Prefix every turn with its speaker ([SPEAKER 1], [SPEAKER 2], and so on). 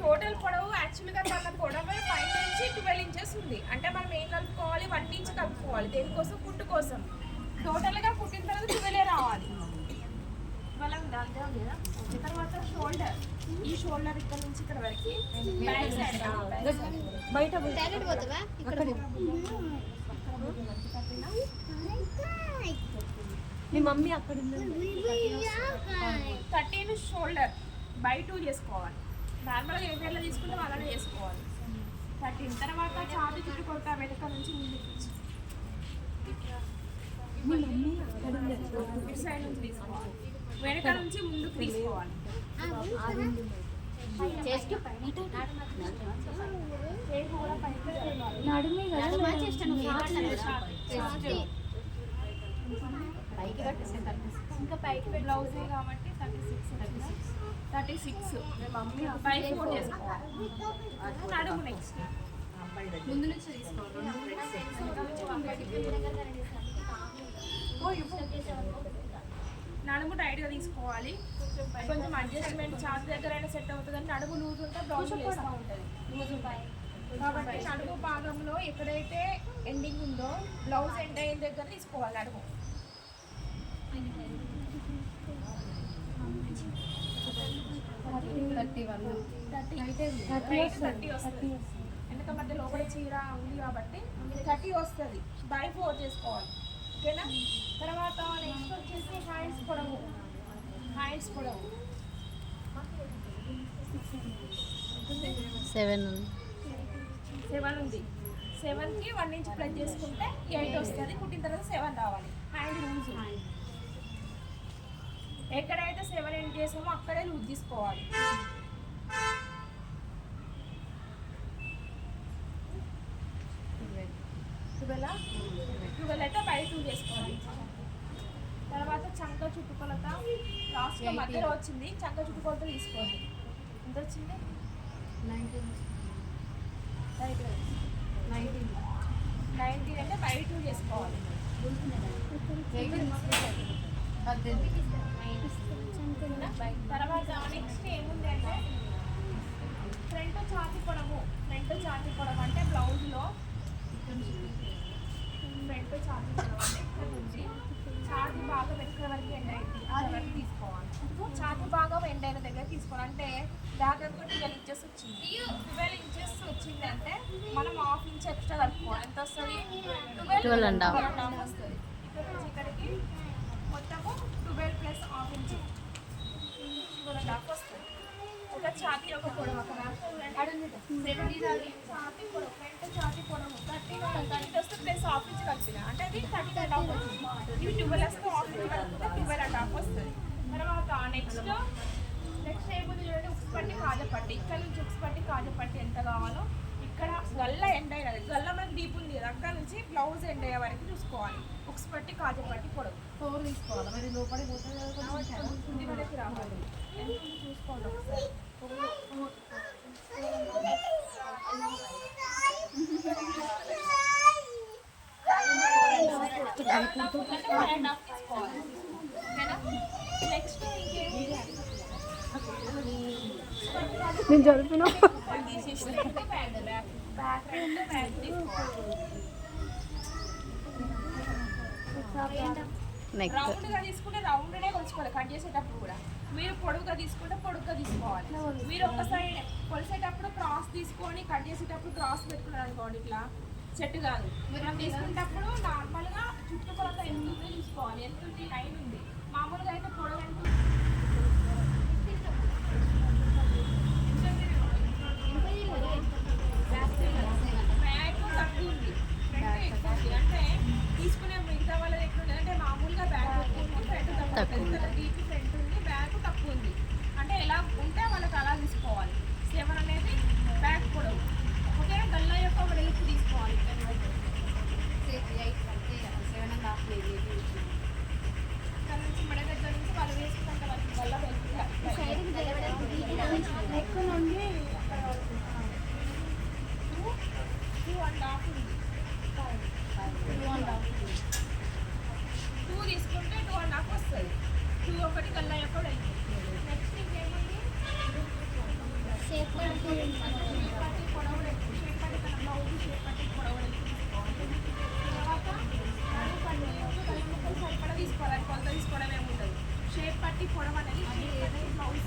[SPEAKER 1] Total పొడవు యాక్చువల్గా తన పొడవు పై నుంచి 12 ఇంచెస్ ఉంది. అంటే మనం ఏం కలుపుకోవాలి, 1 ఇంచ్ కలుపుకోవాలి. దేనికోసం? కుట్టు కోసం. టోటల్గా కుట్టిన తర్వాత 12 రావాలి. మనం తర్వాత షోల్డర్, ఈ షోల్డర్ ఇక్కడ నుంచి ఇక్కడ వరకు బయట మీ మమ్మీ అక్కడ 13 షోల్డర్ బై 2 చేసుకోవాలి. నార్మల్గా ఏ పేర్లో తీసుకుంటే అలానే చేసుకోవాలి. 13 తర్వాత ఛాతీ చుట్టూ కొడతా వెనక నుంచి ముందుకు ఇటు సైడ్ నుంచి తీసుకోవాలి. వెనక నుంచి ముందుకు తీసుకోవాలి. ఇంకా పైకి బ్లౌజే కాబట్టి 36 మమ్మీ పై 4 చేసుకోవాలి. నడుము నెక్స్ట్ ముందు నుంచి తీసుకోవాలి. నడుము టైట్గా తీసుకోవాలి. కొంచెం అడ్జస్ట్మెంట్ ఛాతీ దగ్గర అయినా సెట్ అవుతుంది. నడుము లూజ్ ఉంటే బ్లౌజ్ వేస్తూ ఉంటుంది లూజ్ ఉంటాయి కాబట్టి నడుము భాగంలో ఎక్కడైతే ఎండింగ్ ఉందో బ్లౌజ్ ఎండ్ అయిన దగ్గర తీసుకోవాలి. నడుము 30 వస్తుంది. ఎందుకంటే మధ్య లోపల చీర ఉంది కాబట్టి 30 వస్తుంది. బై 4 చేసుకోవాలి. ఓకేనా? తర్వాత నెక్స్ట్ వచ్చేసి హ్యాండ్స్ పొడవు. 7 ఉంది. 7కి 1 ఇంచ్ ప్లస్ చేసుకుంటే 8 వస్తుంది. కుట్టిన తర్వాత 7 రావాలి. హ్యాండ్ లూజ్ ఎక్కడైతే 7 ఎండ్ చేసామో అక్కడే లూజ్ తీసుకోవాలి. 12 అయితే బై 2 చేసుకోవాలి. తర్వాత చంక చుట్టుకొలత లాస్ట్లో మధ్యలో వచ్చింది. చంక చుట్టుకొలత తీసుకోండి. ఎంత వచ్చింది? 19 అంటే బై 2 చేసుకోవాలి. తర్వాత నెక్స్ట్ ఏముంది అంటే ఫ్రంట్ ఛాతీ పొడవు అంటే బ్లౌజ్లో ఫ్రంట్ ఛాతీ పొడవు అంటే ఇక్కడ నుంచి ఛాతీ భాగం ఎక్కడ వరకు ఎండ్ అయింది అది వరకు తీసుకోవాలి. ఛాతీ భాగం ఎండ్ అయిన దగ్గర తీసుకోవాలి. అంటే దాదాపు 12 ఇంచెస్ వచ్చింది. 12 ఇంచెస్ వచ్చింది అంటే మనం 1/2 ఇంచ్ ఎక్స్ట్రా కలుపుకోవాలి. ఎంత వస్తుంది? 12.5 వస్తుంది. ఇక్కడ నుంచి ఇక్కడికి మొత్తము 12 ప్లస్ 1/2 ఇంచ్ 12.5 వస్తుంది. ఒక ఛాతీ ఒక పొడవు అక్కడ ఛాతీ పొడవు ఫ్రంట్ ఛాతీ పొడవు 30 వస్తే ప్లస్ 1/2 ఇంచ్ కలిపిన అంటే అది 30.5 వస్తుంది. ఇవి 12 వస్తే 1/2 ఇంచ్ కలిపితే 12.5 వస్తుంది. తర్వాత నెక్స్ట్ ఏముంది చూడండి, ఉక్స్ పట్టి కాజపట్టి. ఇక్కడ నుంచి ఉక్స్ పట్టి కాజపట్టి ఎంత కావాలో ఇక్కడ గల్ల ఎండ్ అయినది. గల్ల మనకి డీప్ ఉంది కదా, అక్కడ నుంచి బ్లౌజ్ ఎండ్ అయ్యే వరకు చూసుకోవాలి. ఉక్స్ పట్టి కాజపట్టి పొడవు 4 తీసుకోవాలి. మరి లోపలికి పోతే కింది వరకు రావాలి. చూసుకోండి ఒకసారి. నెక్స్ట్ నేను జరిపిన రౌండ్గా తీసుకుంటే రౌండ్నే కొలుచుకోవాలి. కట్ చేసేటప్పుడు కూడా మీరు పొడుగుగా తీసుకుంటే పొడుగుగా తీసుకోవాలి. మీరు ఒక సైడ్ కొలిసేటప్పుడు క్రాస్ తీసుకొని కట్ చేసేటప్పుడు క్రాస్ పెట్టుకున్నారు అనుకోండి, ఇట్లా సెట్ కాదు. మనం తీసుకునేటప్పుడు నార్మల్గా చుట్టుకొలత ఎంత ఉందో చూసుకోవాలి. ఎంత ఉంది? 9 ఉంది. మామూలుగా అయితే పొడవు ఎంత ఉంది? బ్యాగ్ తక్కువ ఉంది, ఫ్రంట్ ఎక్కువ ఉంది. అంటే తీసుకునే మిగతా వాళ్ళది ఎక్కువ ఉంది. అంటే మామూలుగా బ్యాగ్ ఎక్కువ ఉంది, ఫ్రంట్ తక్కువ ఉంది. డీప్ ఫ్రంట్ ఉంది, బ్యాగ్ తక్కువ ఉంది. అంటే ఎలా ఉంటే వాళ్ళకి అలా తీసుకోవాలి. 7 అనేది బ్యాగ్ పొడవు. ఓకే, గల్ల యొక్క వెడల్పు తీసుకోవాలి. ఇక్కడ నుంచి మెడ దగ్గర నుంచి వాళ్ళు వేసుకుంటే వాళ్ళకి గల్ల వెళ్తుంది. ఎక్కువ నుండి 2.5 ఉంది. 2 తీసుకుంటే 2.5 వస్తుంది. 2 ఒకటి గల్ల యొక్క వెళ్తుంది. నెక్స్ట్ ఇంకేముంది? పట్టి పొడవు షేప్ పట్టి తన బ్లౌజ్ షేప్ పట్టి పొడవు తీసుకోవాలి. తర్వాత నడుము పట్టి కళ్ళు ముక్కలు సరిపడా తీసుకోవాలి. అది కొలత తీసుకోవడం ఏమి ఉండదు. షేప్ పట్టి పొడవు అనేది బ్లౌజ్